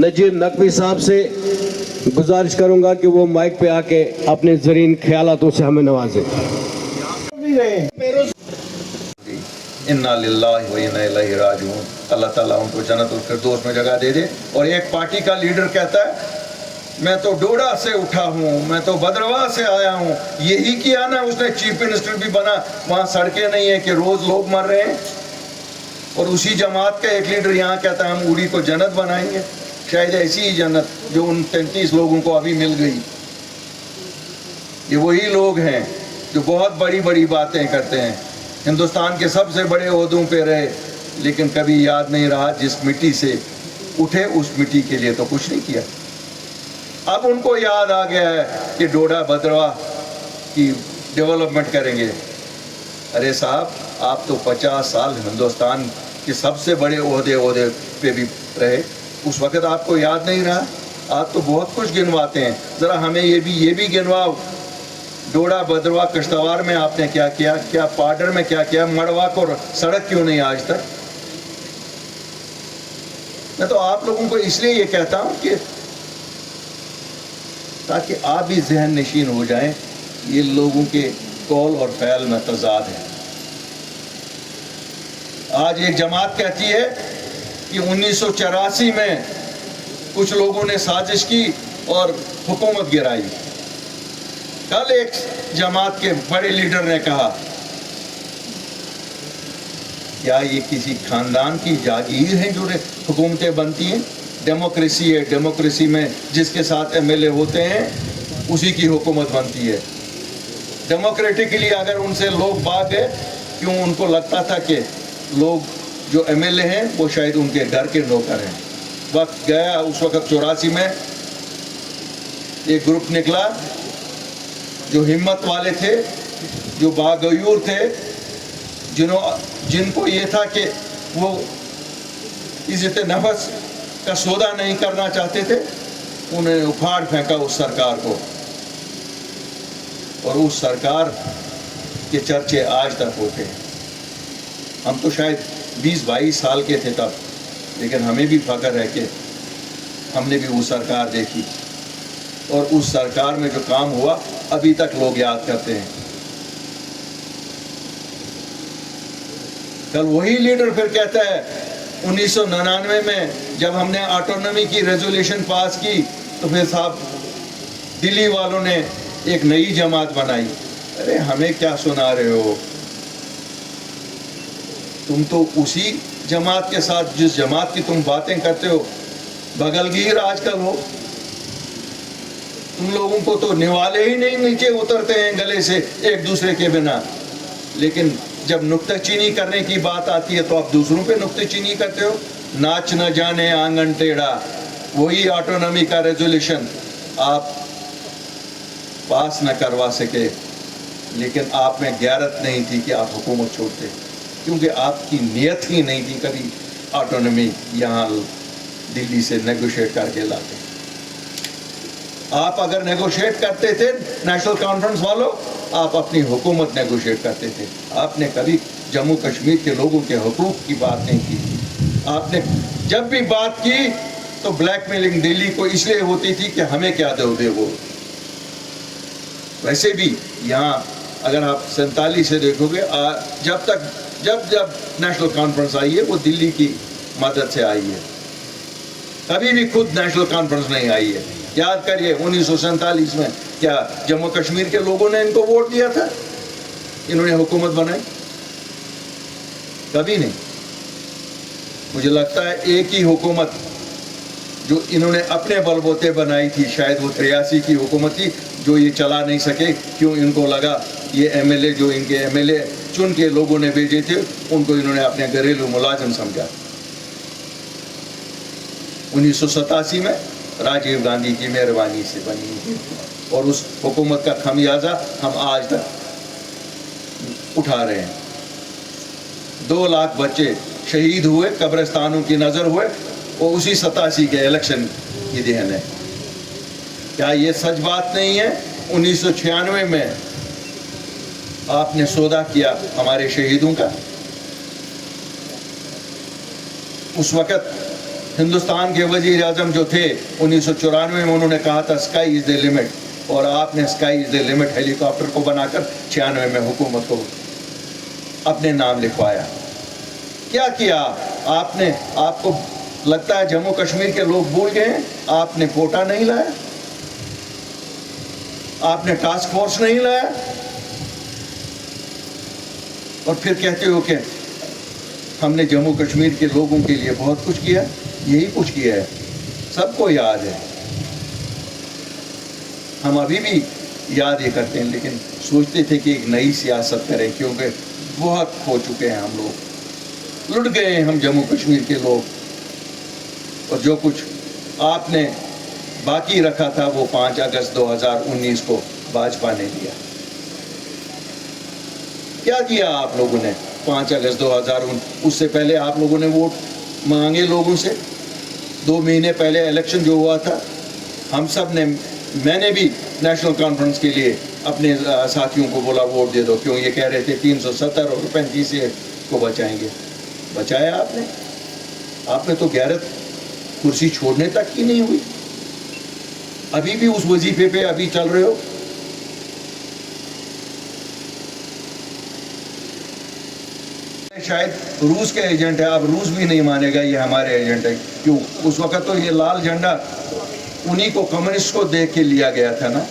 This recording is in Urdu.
نذیر نقوی صاحب سے گزارش کروں گا کہ وہ مائک پہ آ کے اپنے زرین خیالاتوں سے ہمیں نوازیں۔ انا للہ و انا الیہ راجعون۔ اللہ تعالیٰ ان کو جنت الفردوس میں جگہ دے دے۔ اور ایک پارٹی کا لیڈر کہتا ہے میں تو ڈوڈا سے اٹھا ہوں، میں تو بدرواہ سے آیا ہوں، یہی کیا نا اس نے چیف منسٹر بھی بنا، وہاں سڑکیں نہیں ہیں کہ روز لوگ مر رہے ہیں۔ اور اسی جماعت کا ایک لیڈر یہاں کہتا ہے ہم اوڑی کو جنت بنائیں گے، شاید ایسی ہی جنت جو ان 33 لوگوں کو ابھی مل گئی۔ یہ وہی لوگ ہیں جو بہت بڑی بڑی باتیں کرتے ہیں، ہندوستان کے سب سے بڑے عہدوں پہ رہے، لیکن کبھی یاد نہیں رہا جس مٹی سے اٹھے اس مٹی کے لیے تو کچھ نہیں کیا۔ اب ان کو یاد آ گیا ہے کہ ڈوڈا بدرواہ کی ڈیولپمنٹ کریں گے۔ ارے صاحب آپ تو 50 سال ہندوستان کے سب سے بڑے عہدے پہ بھی رہے، اس وقت آپ کو یاد نہیں رہا؟ آپ تو بہت کچھ گنواتے ہیں، ذرا ہمیں یہ بھی گنواؤ۔ ڈوڈا بدرواہ کشتواڑ میں آپ نے کیا کیا، کیا پاڈر میں کیا کیا، مڑوا کو سڑک کیوں نہیں آج تک؟ میں تو آپ لوگوں کو اس لیے یہ کہتا ہوں کہ تاکہ آپ بھی ذہن نشین ہو جائیں، یہ لوگوں کے قول اور فعل میں تضاد ہے۔ آج ایک جماعت کہتی ہے کہ 1984 میں کچھ لوگوں نے سازش کی اور حکومت گرائی۔ کل ایک جماعت کے بڑے لیڈر نے کہا کیا یہ کسی خاندان کی جاگیر ہے جو حکومتیں بنتی ہیں؟ ڈیموکریسی ہے، ڈیموکریسی میں جس کے ساتھ ایم ایل اے ہوتے ہیں اسی کی حکومت بنتی ہے۔ ڈیموکریٹکلی اگر ان سے لوگ بھاگ گئے، کیوں ان کو لگتا تھا کہ لوگ جو ایم ایل اے ہیں وہ شاید ان کے گھر کے نوکر ہیں؟ وقت گیا، اس وقت 84 میں ایک گروپ نکلا جو ہمت والے تھے، جو باغیور تھے، جن کو یہ تھا کہ وہ عزت نفس کا سودا نہیں کرنا چاہتے تھے، انہوں نے اکھاڑ پھینکا اس سرکار کو، اور اس سرکار کے چرچے آج تک ہوتے ہیں۔ ہم تو شاید 20-22 سال کے تھے تب، لیکن ہمیں بھی فخر ہے کہ ہم نے بھی وہ سرکار دیکھی، اور اس سرکار میں جو کام ہوا ابھی تک لوگ یاد کرتے ہیں۔ کل وہی لیڈر پھر کہتا ہے 1999 میں جب ہم نے آٹونومی کی ریزولیوشن پاس کی تو پھر صاحب دلی والوں نے ایک نئی جماعت بنائی۔ ارے ہمیں کیا سنا رہے ہو؟ تم تو اسی جماعت کے ساتھ جس جماعت کی تم باتیں کرتے ہو بغل گیر آج کل ہو۔ تم لوگوں کو تو نوالے ہی نہیں نیچے اترتے ہیں گلے سے ایک دوسرے کے بنا، لیکن جب نکتہ چینی کرنے کی بات آتی ہے تو آپ دوسروں پہ نکتہ چینی کرتے ہو۔ ناچ نہ جانے آنگن ٹیڑھا، وہی آٹونومی کا ریزولیوشن آپ پاس نہ کروا سکے، لیکن آپ میں غیرت نہیں تھی کہ آپ حکومت چھوڑتے، کیونکہ آپ کی نیت ہی نہیں تھی کبھی آٹونومی یہاں دلی سے نیگوشیٹ کر کے لاتے۔ آپ اگر نیگوشیٹ کرتے تھے نیشنل کانفرنس والوں، آپ اپنی حکومت نیگوشیٹ کرتے تھے۔ آپ نے کبھی جموں کشمیر کے لوگوں کے حقوق کی بات نہیں کی۔ آپ نے جب بھی بات کی تو بلیک میلنگ دلی کو اس لیے ہوتی تھی کہ ہمیں کیا دو گے وہ۔ ویسے بھی یہاں اگر آپ 47 سے دیکھو گے، جب نیشنل کانفرنس آئی ہے وہ دلی کی مدد سے آئی ہے، کبھی بھی خود نیشنل کانفرنس نہیں آئی ہے۔ یاد کریے 1947 میں کیا جموں کشمیر کے لوگوں نے ان کو ووٹ دیا تھا؟ انہوں نے حکومت بنائی؟ کبھی نہیں۔ مجھے لگتا ہے ایک ہی حکومت جو انہوں نے اپنے بل بوتے بنائی تھی، شاید وہ 83 کی حکومت تھی، جو یہ چلا نہیں سکے، کیوں؟ ان کو لگا یہ ایم ایل اے جو ان کے ایم ایل اے چن کے لوگوں نے بھیجے تھے ان کو انہوں نے اپنے گھریلو ملازم سمجھا۔ 1987 میں راجیو گاندھی کی مہربانی سے بنی تھی، اور اس حکومت کا خمیازہ ہم آج تک اٹھا رہے ہیں۔ 2 لاکھ بچے شہید ہوئے، قبرستانوں کی نظر ہوئے، وہ اسی 87 کے الیکشن کی دہن ہے۔ کیا یہ سچ بات نہیں ہے؟ 1996 میں آپ نے سودا کیا ہمارے شہیدوں کا، اس وقت ہندوستان کے وزیر اعظم جو تھے 1994 میں انہوں نے کہا تھا اسکائی از دا لمٹ, اور آپ نے sky is the limit Halley copter کو بنا کر 96 میں حکومت کو اپنے نام لکھوایا. کیا کیا آپ نے؟ آپ کو لگتا ہے جموں کشمیر کے لوگ بھول گئے ہیں؟ آپ نے کوٹا نہیں لایا, آپ نے ٹاسک فورس نہیں لایا, اور پھر کہتے ہو کہ ہم نے جموں کشمیر کے لوگوں کے لیے بہت کچھ کیا. یہی کچھ کیا ہے, سب کو یاد ہے. ہم ابھی بھی یاد ہی کرتے ہیں, لیکن سوچتے تھے کہ ایک نئی سیاست کریں, کیونکہ بہت ہو چکے ہیں ہم لوگ, لٹ گئے ہیں ہم جموں کشمیر کے لوگ. اور جو کچھ آپ نے باقی رکھا تھا وہ 5 اگست 2019 کو بھاجپا نے دیا. کیا کیا آپ لوگوں نے 5 اگست 2019؟ اس سے پہلے آپ لوگوں نے ووٹ مانگے لوگوں سے. 2 مہینے پہلے الیکشن جو ہوا تھا, ہم سب نے, میں نے بھی نیشنل کانفرنس کے لیے اپنے ساتھیوں کو بولا ووٹ دے دو, کیوں یہ کہہ رہے تھے 370 اور 35 کو بچائیں گے. بچایا آپ نے؟ آپ نے تو غیرت کرسی چھوڑنے تک کی نہیں ہوئی. ابھی بھی اس وظیفے پہ ابھی چل رہے ہو. شاید روس کے ایجنٹ ہے, اب روس بھی نہیں مانے گا یہ ہمارے ایجنٹ ہے. کیوں؟ اس وقت تو یہ لال جھنڈا انہی کو, کمیونسٹ کو دیکھ کے لیا گیا تھا نا.